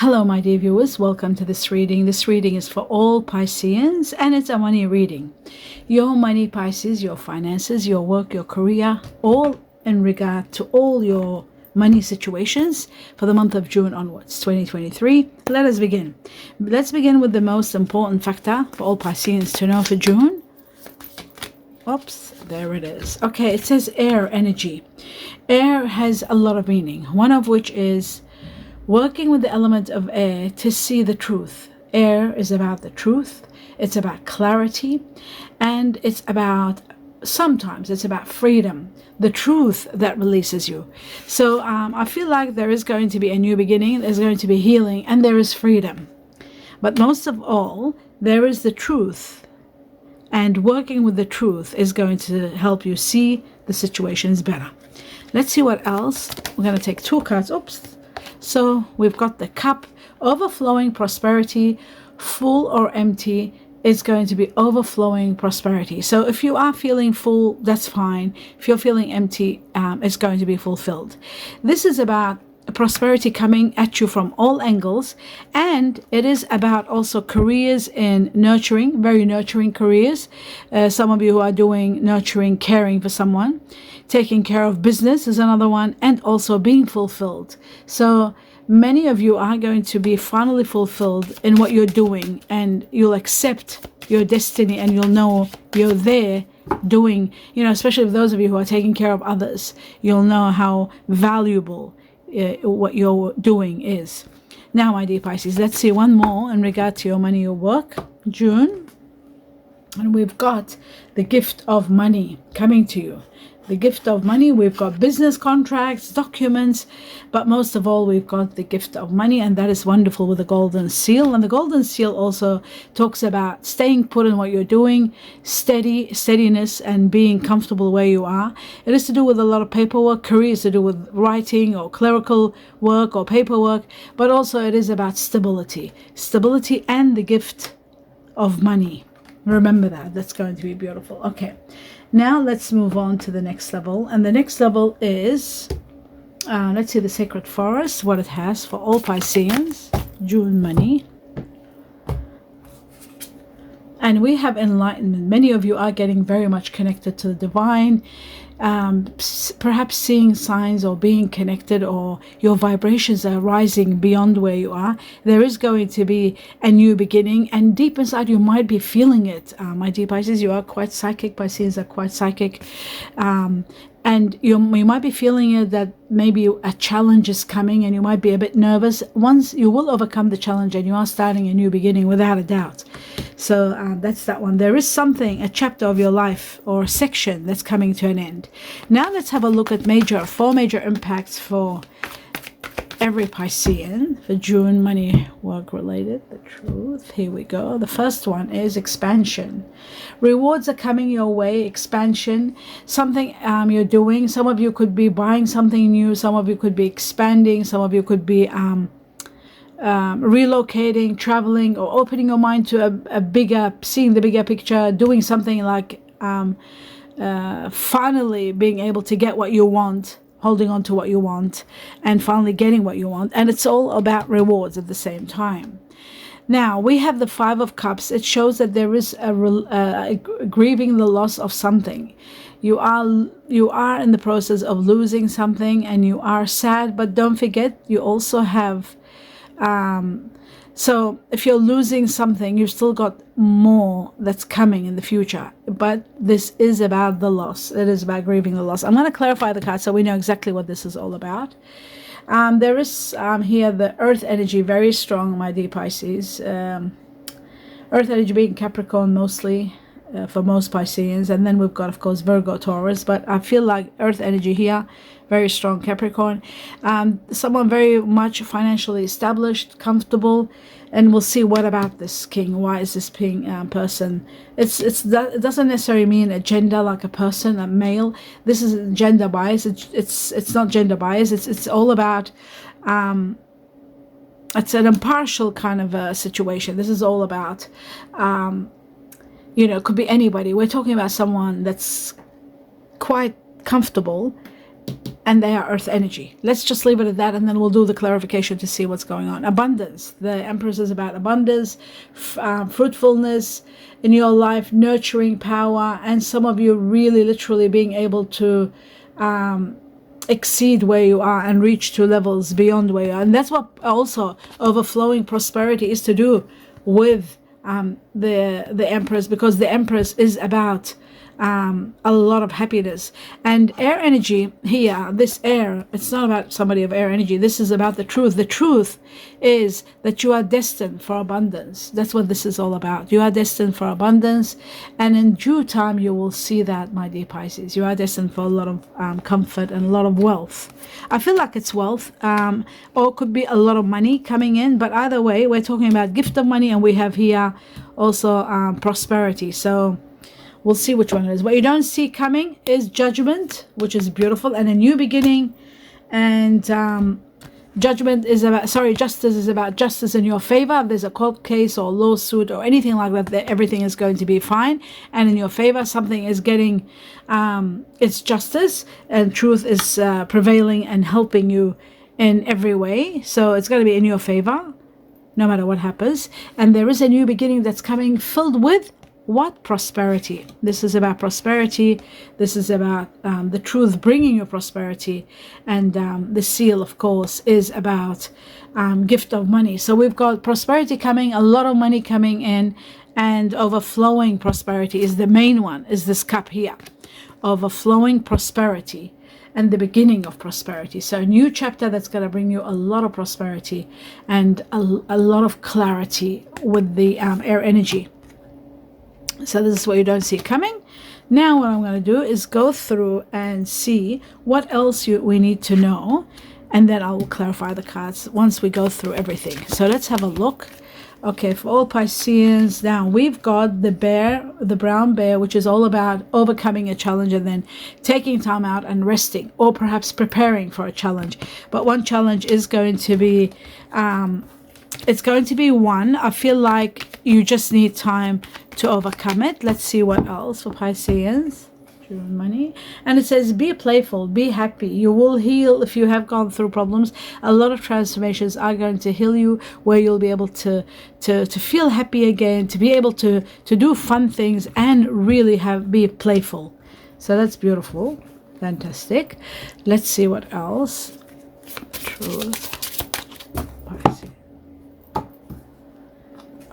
Hello, my dear viewers. Welcome to this reading. This reading is for all Pisceans, and it's a money reading. Your money, Pisces, your finances, your work, your career, all in regard to all your money situations for the month of June onwards, 2023. Let us begin. Let's begin with the most important factor for all Pisceans to know for June. Oops, there it is. Okay, it says air energy. Air has a lot of meaning, one of which is working with the element of air to see the truth. Air is about the truth, it's about clarity, and sometimes it's about freedom, the truth that releases you. So I feel like there is going to be a new beginning, there's going to be healing, and there is freedom. But most of all, there is the truth. And working with the truth is going to help you see the situations better. Let's see what else. We're going to take two cards. Oops. So we've got the cup, overflowing prosperity, full or empty. It's going to be overflowing prosperity. So if you are feeling full, that's fine. If you're feeling empty, it's going to be fulfilled. This is about prosperity coming at you from all angles, and it is about also careers in nurturing, very nurturing careers. Some of you who are doing nurturing, caring for someone, taking care of business is another one, and also being fulfilled. So many of you are going to be finally fulfilled in what you're doing, and you'll accept your destiny, and you'll know you're there doing, especially for those of you who are taking care of others, you'll know how valuable what you're doing is. Now, my dear Pisces, let's see one more in regard to your money, your work, June. And we've got the gift of money coming to you. The gift of money, we've got business contracts, documents, but most of all, we've got the gift of money, and that is wonderful with the golden seal. And the golden seal also talks about staying put in what you're doing, steadiness, and being comfortable where you are. It is to do with a lot of paperwork. Career is to do with writing or clerical work or paperwork, but also it is about stability and the gift of money. Remember that. That's going to be beautiful. Okay. Now let's move on to the next level. And the next level is, let's see the sacred forest, what it has for all Pisceans, June money. And we have enlightenment. Many of you are getting very much connected to the divine, perhaps seeing signs or being connected, or your vibrations are rising beyond where you are. There is going to be a new beginning, and deep inside you might be feeling it. My dear Pisces, you are quite psychic. Pisces are quite psychic. And you might be feeling it, that maybe a challenge is coming and you might be a bit nervous. Once you will overcome the challenge, and you are starting a new beginning without a doubt. So that's that one. There is something, a chapter of your life or a section that's coming to an end. Now let's have a look at four major impacts for every Piscean for June money, work related, the truth. Here we go. The first one is expansion. Rewards are coming your way. Expansion, something you're doing. Some of you could be buying something new. Some of you could be expanding. Some of you could be relocating, traveling, or opening your mind to seeing the bigger picture, doing something like finally being able to get what you want, holding on to what you want, and finally getting what you want. And it's all about rewards at the same time. Now we have the Five of Cups. It shows that there is grieving the loss of something. You are in the process of losing something, and you are sad, but don't forget you also have so if you're losing something, you've still got more that's coming in the future. But this is about the loss. It is about grieving the loss. I'm going to clarify the card so we know exactly what this is all about. There is here the earth energy, very strong, my dear Pisces. Earth energy being Capricorn mostly, for most Pisceans. And then we've got, of course, Virgo, Taurus. But I feel like earth energy here, very strong Capricorn. Someone very much financially established, comfortable. And we'll see, what about this king? Why is this person? It doesn't necessarily mean a gender, like a person, a male. This is gender bias. It's not gender bias. It's all about it's an impartial kind of a situation. This is all about it could be anybody. We're talking about someone that's quite comfortable and they are earth energy. Let's just leave it at that, and then we'll do the clarification to see what's going on. Abundance. The Empress is about abundance, fruitfulness in your life, nurturing power, and some of you really literally being able to exceed where you are and reach to levels beyond where you are. And that's what also overflowing prosperity is to do with the Empress, because the Empress is about a lot of happiness. And air energy here, this air, it's not about somebody of air energy. This is about the truth. The truth is that you are destined for abundance. That's what this is all about. You are destined for abundance, and in due time you will see that, my dear Pisces. You are destined for a lot of comfort and a lot of wealth. I feel like it's wealth, or it could be a lot of money coming in, but either way, we're talking about gift of money, and we have here also prosperity. So we'll see which one it is. What you don't see coming is judgment, which is beautiful, and a new beginning. And judgment is about, justice is about justice in your favor. If there's a court case or lawsuit or anything like that, everything is going to be fine and in your favor. Something is getting its justice, and truth is prevailing and helping you in every way. So it's going to be in your favor no matter what happens. And there is a new beginning that's coming, filled with what? Prosperity. This is about prosperity. This is about the truth bringing you prosperity. And the seal, of course, is about gift of money. So we've got prosperity coming, a lot of money coming in, and overflowing prosperity is the main one, is this cup here. Overflowing prosperity and the beginning of prosperity. So a new chapter that's going to bring you a lot of prosperity and a lot of clarity with the air energy. So this is what you don't see coming. Now what I'm going to do is go through and see what else we need to know, and then I will clarify the cards once we go through everything. So let's have a look. Okay, for all Pisceans, now we've got the bear, the brown bear, which is all about overcoming a challenge and then taking time out and resting, or perhaps preparing for a challenge. But one challenge is going to be it's going to be one. I feel like you just need time to overcome it. Let's see what else for Pisceans. Money. And it says, be playful, be happy. You will heal if you have gone through problems. A lot of transformations are going to heal you, where you'll be able to feel happy again, to be able to do fun things and really be playful. So that's beautiful. Fantastic. Let's see what else. Truth.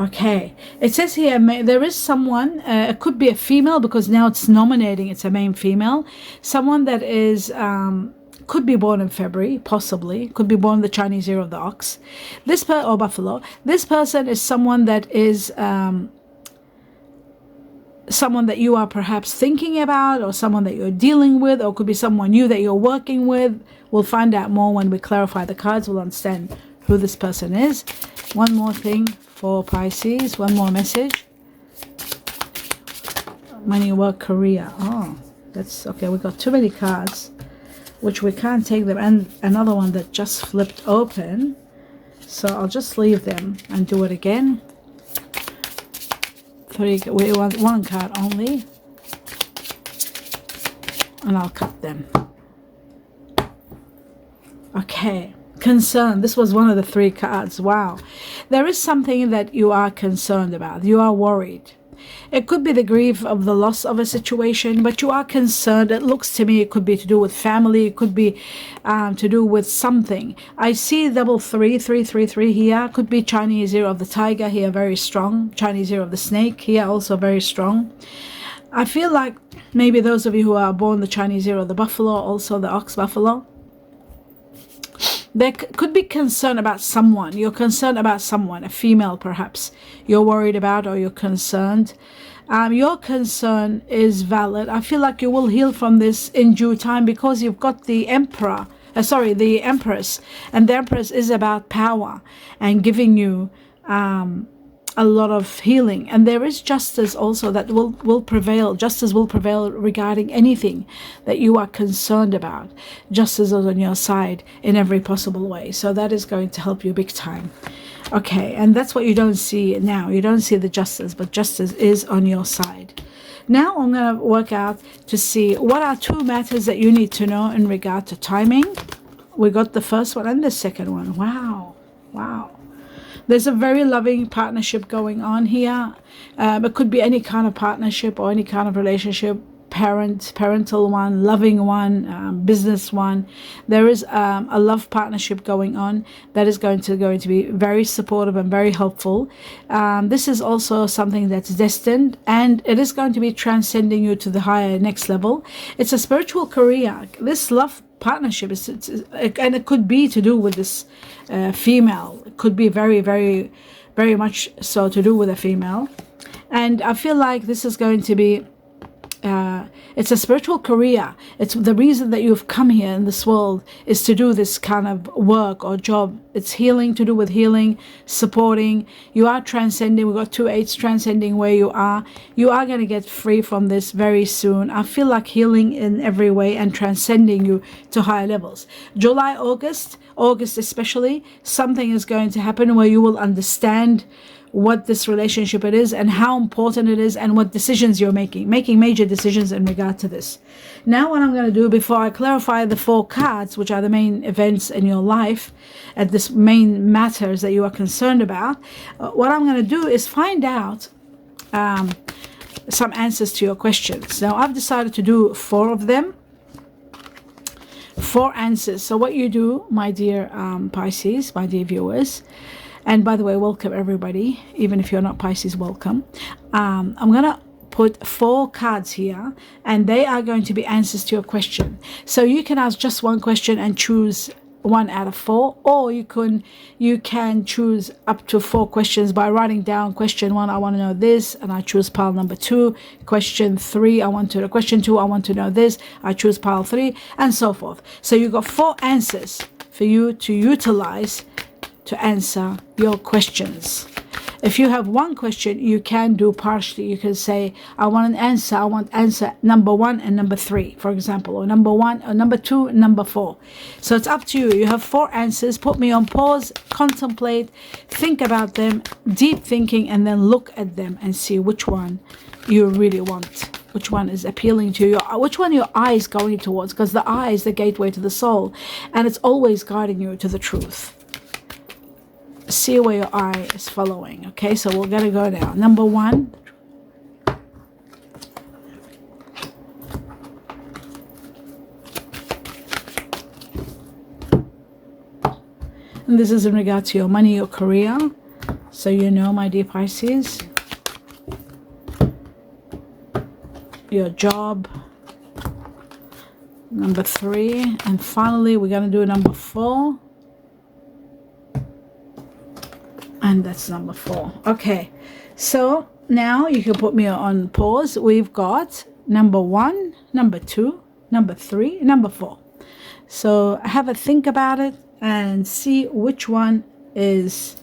Okay, it says here there is someone, it could be a female, because now it's nominating, it's a main female, someone that is could be born in February, possibly could be born the Chinese year of the ox, or buffalo. This person is someone that is someone that you are perhaps thinking about, or someone that you're dealing with, or could be someone new that you're working with. We'll find out more when we clarify the cards. We'll understand who this person is. One more thing for Pisces, one more message. Money, work, career. Oh, that's okay. We got too many cards, which we can't take them, and another one that just flipped open. So I'll just leave them and do it again. We want one card only, and I'll cut them. Okay. Concern. This was one of the 3 cards. Wow. There is something that you are concerned about. You are worried. It could be the grief of the loss of a situation, but you are concerned. It looks to me it could be to do with family. It could be to do with something. I see 333 here. Could be Chinese year of the tiger here, very strong. Chinese year of the snake here, also very strong. I feel like maybe those of you who are born the Chinese year of the buffalo, also the ox buffalo, there could be concern about someone. You're concerned about someone, a female perhaps, you're worried about, or you're concerned. Your concern is valid. I feel like you will heal from this in due time, because you've got the the Empress. And the Empress is about power and giving you a lot of healing. And there is justice also that will prevail. Justice will prevail regarding anything that you are concerned about. Justice is on your side in every possible way. So that is going to help you big time. Okay, and that's what you don't see now. You don't see the justice, but justice is on your side. Now I'm going to work out to see what are 2 matters that you need to know in regard to timing. We got the first one and the second one. Wow. Wow. There's a very loving partnership going on here. It could be any kind of partnership or any kind of relationship, parental one, loving one, business one. There is a love partnership going on that is going to be very supportive and very helpful. This is also something that's destined, and it is going to be transcending you to the higher next level. It's a spiritual career. This love partnership is, and it could be to do with this female. It could be very, very, very much so to do with a female. And I feel like this is going to be it's a spiritual career. It's the reason that you've come here in this world is to do this kind of work or job. It's healing, to do with healing, supporting. You are transcending. We've got 2 8s transcending where you are. You are going to get free from this very soon. I feel like healing in every way and transcending you to higher levels. July, August especially, something is going to happen where you will understand what this relationship it is and how important it is and what decisions you're making major decisions in regard to this. Now what I'm going to do before I clarify the 4 cards, which are the main events in your life and this main matters that you are concerned about, what I'm going to do is find out some answers to your questions. Now I've decided to do 4 of them, 4 answers. So what you do, my dear Pisces, my dear viewers, and by the way, welcome everybody, even if you're not Pisces, welcome. I'm going to put 4 cards here, and they are going to be answers to your question. So you can ask just 1 question and choose 1 out of 4, or you can choose up to 4 questions by writing down question 1, I want to know this, and I choose pile number 2. Question 3, question 2, I want to know this, I choose pile 3, and so forth. So you got 4 answers for you to utilize to answer your questions. If you have 1 question, you can do partially. You can say, I want answer number 1 and number 3, for example, or number 1 or number 2 and number 4. So it's up to you. You have 4 answers. Put me on pause, contemplate, think about them, deep thinking, and then look at them and see which one you really want, which one is appealing to you, which one your eye is going towards, because the eye is the gateway to the soul, and it's always guiding you to the truth. See where your eye is following. Okay, so we're gonna go now. Number 1. And this is in regard to your money, your career. So you know, my dear Pisces, your job. Number 3. And finally, we're gonna do number 4. And that's number 4. Okay, so now you can put me on pause. We've got number 1, number 2, number 3, number 4. So have a think about it and see which one is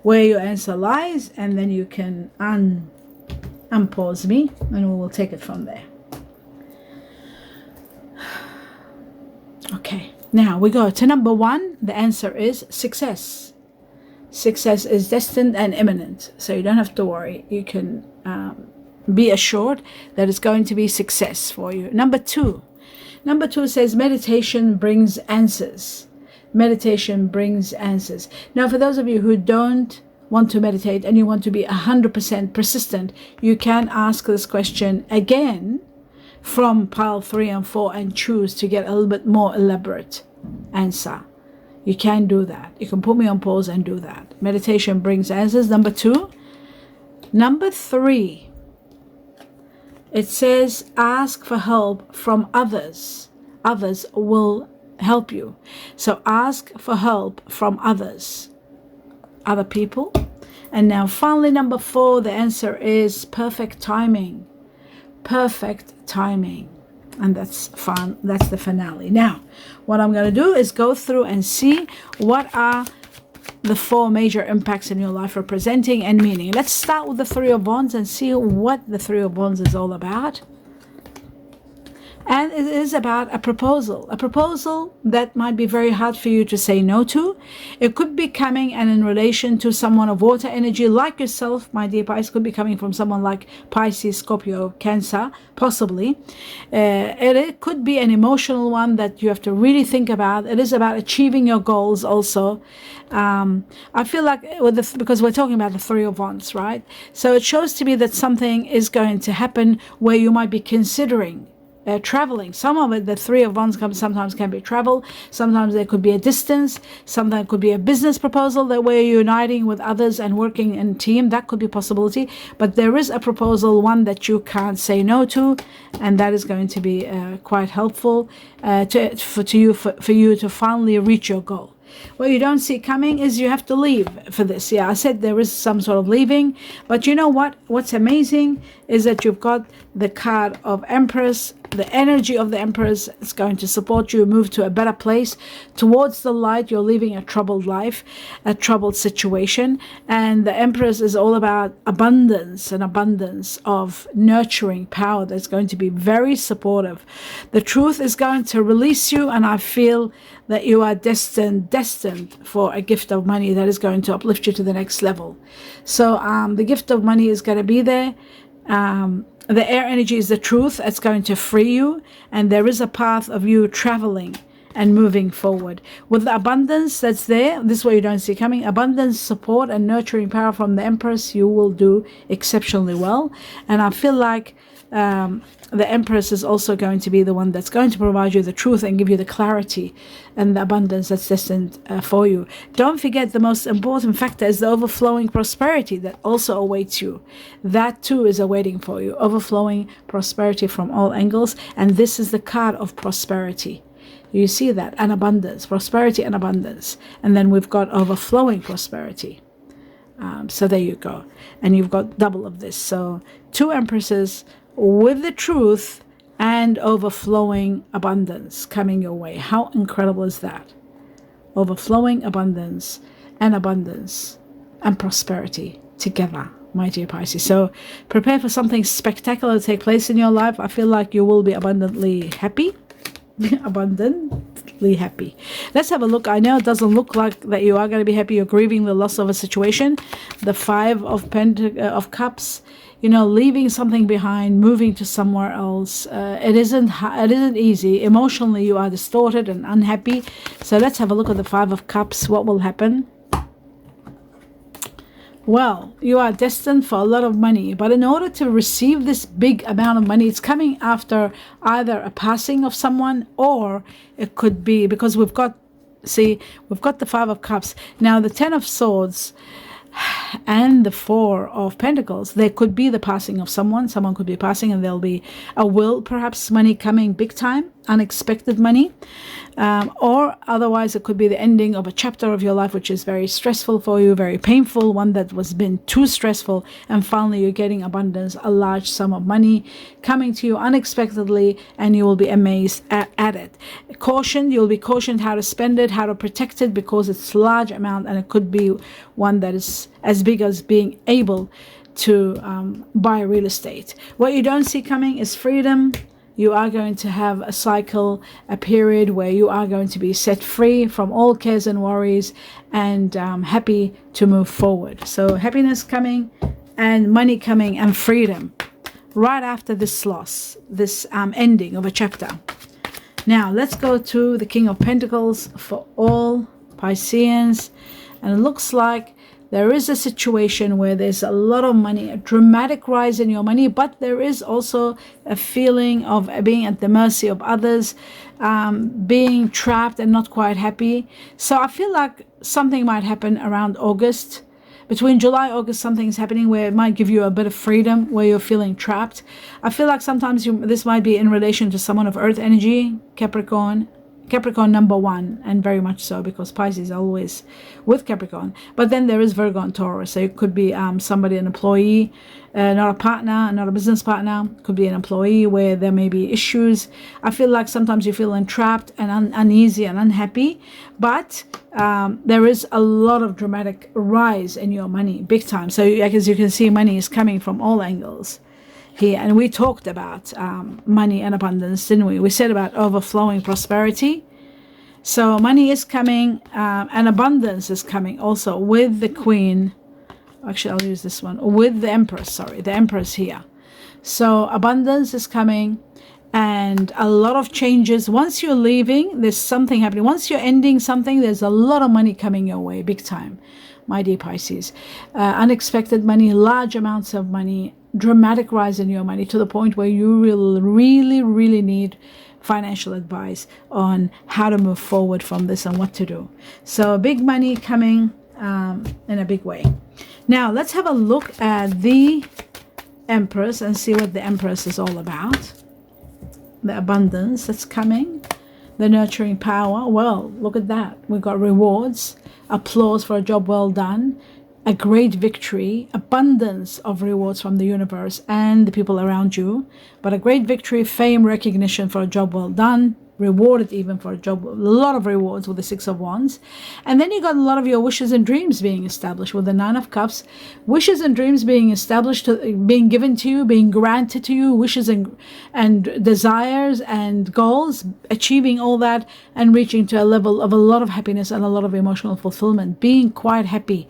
where your answer lies, and then you can unpause me and we will take it from there. Okay, now we go to number 1. The answer is success. Success is destined and imminent, so you don't have to worry. You can be assured that it's going to be success for you. Number 2 says meditation brings answers. Meditation brings answers. Now, for those of you who don't want to meditate and you want to be 100% persistent, you can ask this question again from pile 3 and 4 and choose to get a little bit more elaborate answer. You can do that. You can put me on pause and do that. Meditation brings answers. Number 2. Number 3. It says ask for help from others. Others will help you. So ask for help from others. Other people. And now finally, number 4, the answer is perfect timing. Perfect timing. And that's fun. That's the finale. Now, what I'm going to do is go through and see what are the 4 major impacts in your life representing and meaning. Let's start with the 3 of Wands and see what the 3 of Wands is all about. And it is about a proposal that might be very hard for you to say no to. It could be coming and in relation to someone of water energy like yourself, my dear Pisces. Could be coming from someone like Pisces, Scorpio, Cancer, possibly. It could be an emotional one that you have to really think about. It is about achieving your goals also. I feel like because we're talking about the Three of Wands, right? So it shows to me that something is going to happen where you might be considering traveling. Some of it, the Three of Wands sometimes can be travel. Sometimes there could be a distance. Sometimes it could be a business proposal that we're uniting with others and working in team. That could be a possibility. But there is a proposal, one that you can't say no to, and that is going to be quite helpful for you to finally reach your goal. What you don't see coming is you have to leave for this. Yeah, I said there is some sort of leaving, but you know what? What's amazing is that you've got the card of Empress. The energy of the Empress is going to support you move to a better place, towards the light. You're leaving a troubled life, a troubled situation, and the Empress is all about abundance, and abundance of nurturing power that's going to be very supportive. The truth is going to release you, and I feel that you are destined for a gift of money that is going to uplift you to the next level. So the gift of money is going to be there. The air energy is the truth. It's going to free you, and there is a path of you traveling and moving forward. With the abundance that's there, this is what you don't see coming, abundance, support, and nurturing power from the Empress, you will do exceptionally well. And I feel like the Empress is also going to be the one that's going to provide you the truth and give you the clarity and the abundance that's destined for you. Don't forget, the most important factor is the overflowing prosperity that also awaits you. That too is awaiting for you. Overflowing prosperity from all angles. And this is the card of prosperity. You see that? And abundance. Prosperity and abundance. And then we've got overflowing prosperity. So there you go. And you've got double of this. So two Empresses with the truth and overflowing abundance coming your way. How incredible is that? Overflowing abundance and prosperity together, my dear Pisces. So prepare for something spectacular to take place in your life. I feel like you will be abundantly happy. Abundantly happy. Let's have a look. I know it doesn't look like that you are going to be happy. You're grieving the loss of a situation. The Five of Cups. You know, leaving something behind, moving to somewhere else. It isn't easy. Emotionally, you are distorted and unhappy. So let's have a look at the Five of Cups. What will happen? Well, you are destined for a lot of money, but in order to receive this big amount of money, it's coming after either a passing of someone, or it could be because we've got the Five of Cups. Now, the Ten of Swords and the Four of Pentacles, there could be the passing of someone could be passing, and there'll be a will, perhaps money coming big time, unexpected money, or otherwise it could be the ending of a chapter of your life which is very stressful for you, very painful, one that was been too stressful, and finally you're getting abundance, a large sum of money coming to you unexpectedly, and you will be amazed at it. Caution, you'll be cautioned how to spend it, how to protect it, because it's a large amount, and it could be one that is as big as being able to buy real estate. What you don't see coming is freedom. You are going to have a cycle, a period where you are going to be set free from all cares and worries, and happy to move forward. So happiness coming, and money coming, and freedom right after this loss, this ending of a chapter. Now let's go to the King of Pentacles for all Pisceans. And it looks like there is a situation where there's a lot of money, a dramatic rise in your money, but there is also a feeling of being at the mercy of others, being trapped and not quite happy. So I feel like something might happen around August. Between July, August, something's happening where it might give you a bit of freedom, where you're feeling trapped. I feel like sometimes this might be in relation to someone of Earth energy, Capricorn number one, and very much so, because Pisces always with Capricorn. But then there is Virgo and Taurus, so it could be somebody, an employee, not a partner, not a business partner. Could be an employee where there may be issues. I feel like sometimes you feel entrapped and uneasy and unhappy, but there is a lot of dramatic rise in your money, big time. So as you can see, money is coming from all angles. here. And we talked about money and abundance, didn't we? We said about overflowing prosperity. So money is coming, and abundance is coming also with the Queen. Actually, I'll use this one with the Empress. Sorry, the Empress here. So abundance is coming, and a lot of changes. Once you're leaving, there's something happening. Once you're ending something, there's a lot of money coming your way, big time, my dear Pisces. Unexpected money, large amounts of money, dramatic rise in your money to the point where you will really need financial advice on how to move forward from this and what to do. So big money coming in a big way. Now let's have a look at the Empress and see what the Empress is all about. The abundance that's coming, the nurturing power. Well, look at that. We've got rewards, applause for a job well done, a great victory, abundance of rewards from the universe and the people around you, but a great victory, fame, recognition for a job well done, rewarded even for a job, a lot of rewards with the Six of Wands. And then you got a lot of your wishes and dreams being established with the Nine of Cups. Wishes and dreams being established, being given to you, being granted to you, wishes and desires and goals, achieving all that and reaching to a level of a lot of happiness and a lot of emotional fulfillment, being quite happy.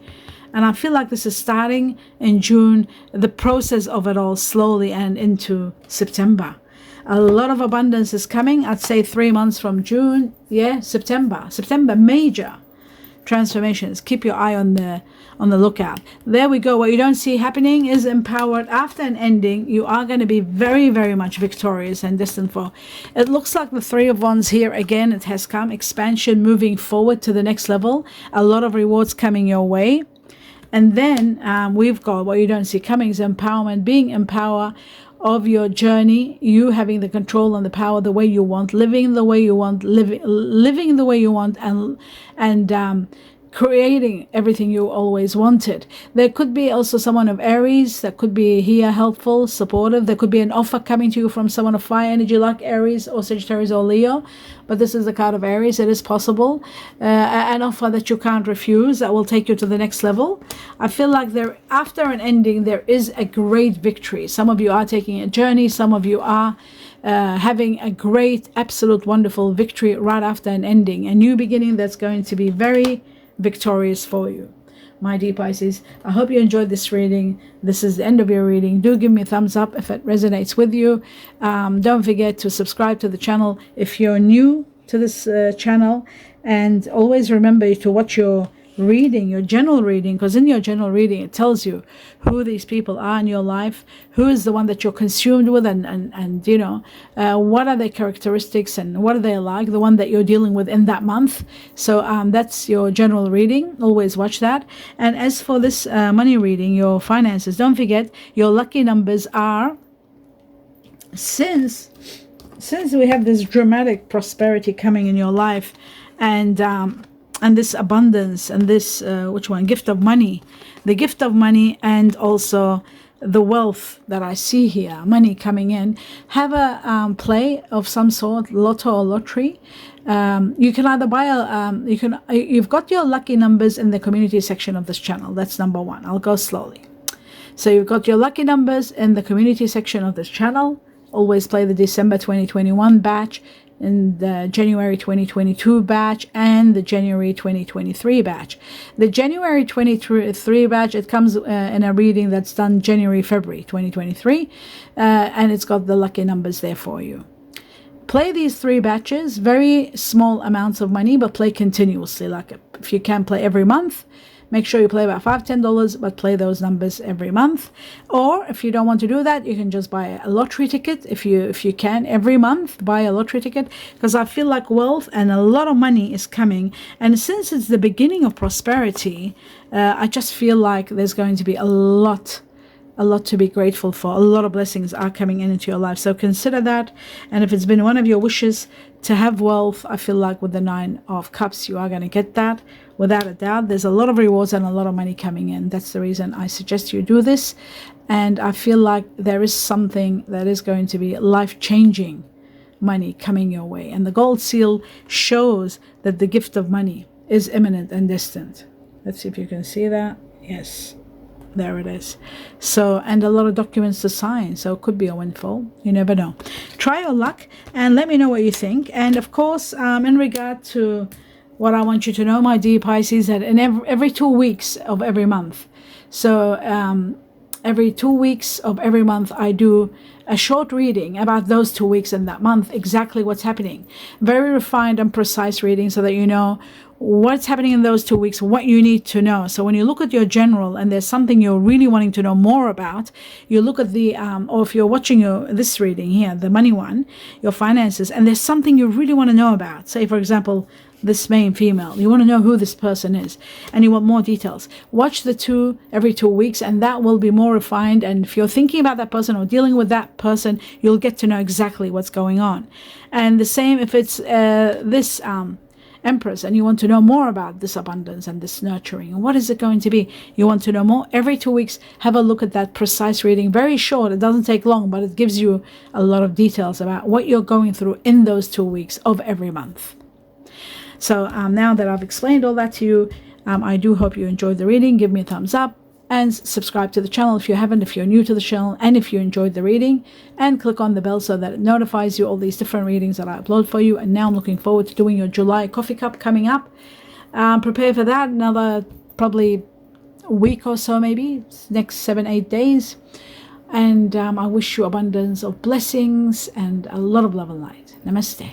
And I feel like this is starting in June, the process of it all slowly, and into September. A lot of abundance is coming. I'd say 3 months from June. Yeah, September, major transformations. Keep your eye on the lookout. There we go. What you don't see happening is empowered. After an ending, you are going to be very much victorious and destined for. It looks like the Three of Wands here again. It has come. Expansion, moving forward to the next level. A lot of rewards coming your way. And then we've got what you don't see coming is empowerment, being empowered of your journey, you having the control and the power the way you want, living the way you want, living the way you want, and creating everything you always wanted. There could be also someone of Aries that could be here helpful, supportive. There could be an offer coming to you from someone of fire energy like Aries or Sagittarius or Leo, but this is the card of Aries. It is possible, an offer that you can't refuse that will take you to the next level. I feel like there, after an ending, there is a great victory. Some of you are taking a journey, some of you are having a great, absolute, wonderful victory right after an ending, a new beginning that's going to be very victorious for you, my dear Pisces. I hope you enjoyed this reading. This is the end of your reading. Do give me a thumbs up if it resonates with you. Don't forget to subscribe to the channel if you're new to this channel, and always remember to watch your reading, your general reading, because in your general reading it tells you who these people are in your life, who is the one that you're consumed with, and you know, what are their characteristics and what are they like, the one that you're dealing with in that month. So that's your general reading. Always watch that. And as for this money reading, your finances, don't forget your lucky numbers are, since we have this dramatic prosperity coming in your life, and this abundance, and this which one, gift of money, the gift of money, and also the wealth that I see here, money coming in. Have a play of some sort, lotto or lottery. You can either buy you've got your lucky numbers in the community section of this channel. That's number one. I'll go slowly. So you've got your lucky numbers in the community section of this channel. Always play the December 2021 batch, in the January 2022 batch, and the January 2023 batch. The January 2023 batch, it comes in a reading that's done February 2023, and it's got the lucky numbers there for you. Play these 3 batches, very small amounts of money, but play continuously. Like if you can play every month, make sure you play about $5-10, but play those numbers every month. Or if you don't want to do that, you can just buy a lottery ticket. If you can, every month buy a lottery ticket, because I feel like wealth and a lot of money is coming. And since it's the beginning of prosperity, I just feel like there's going to be a lot to be grateful for. A lot of blessings are coming into your life, so consider that. And if it's been one of your wishes to have wealth, I feel like with the Nine of Cups, you are going to get that without a doubt. There's a lot of rewards and a lot of money coming in. That's the reason I suggest you do this. And I feel like there is something that is going to be life-changing money coming your way, and the gold seal shows that the gift of money is imminent and distant. Let's see if you can see that. Yes. there it is. So, and a lot of documents to sign, so it could be a windfall. You never know. Try your luck and let me know what you think. And of course, in regard to what I want you to know, my dear Pisces, that in every 2 weeks of every month, so every 2 weeks of every month, I do a short reading about those 2 weeks in that month, exactly what's happening. Very refined and precise reading so that you know what's happening in those 2 weeks, what you need to know. So when you look at your general and there's something you're really wanting to know more about, you look at the, or if you're watching this reading here, the money one, your finances, and there's something you really want to know about. Say, for example, this male and female, you want to know who this person is and you want more details, watch the two every 2 weeks, and that will be more refined. And if you're thinking about that person or dealing with that person, you'll get to know exactly what's going on. And the same if it's this Empress and you want to know more about this abundance and this nurturing and what is it going to be, you want to know more, every 2 weeks have a look at that precise reading. Very short, it doesn't take long, but it gives you a lot of details about what you're going through in those 2 weeks of every month. So now that I've explained all that to you, I do hope you enjoyed the reading. Give me a thumbs up and subscribe to the channel if you haven't, if you're new to the channel, and if you enjoyed the reading, and click on the bell so that it notifies you all these different readings that I upload for you. And now I'm looking forward to doing your July coffee cup coming up. Prepare for that, another probably a week or so, maybe next 7-8 days. And I wish you abundance of blessings and a lot of love and light. Namaste.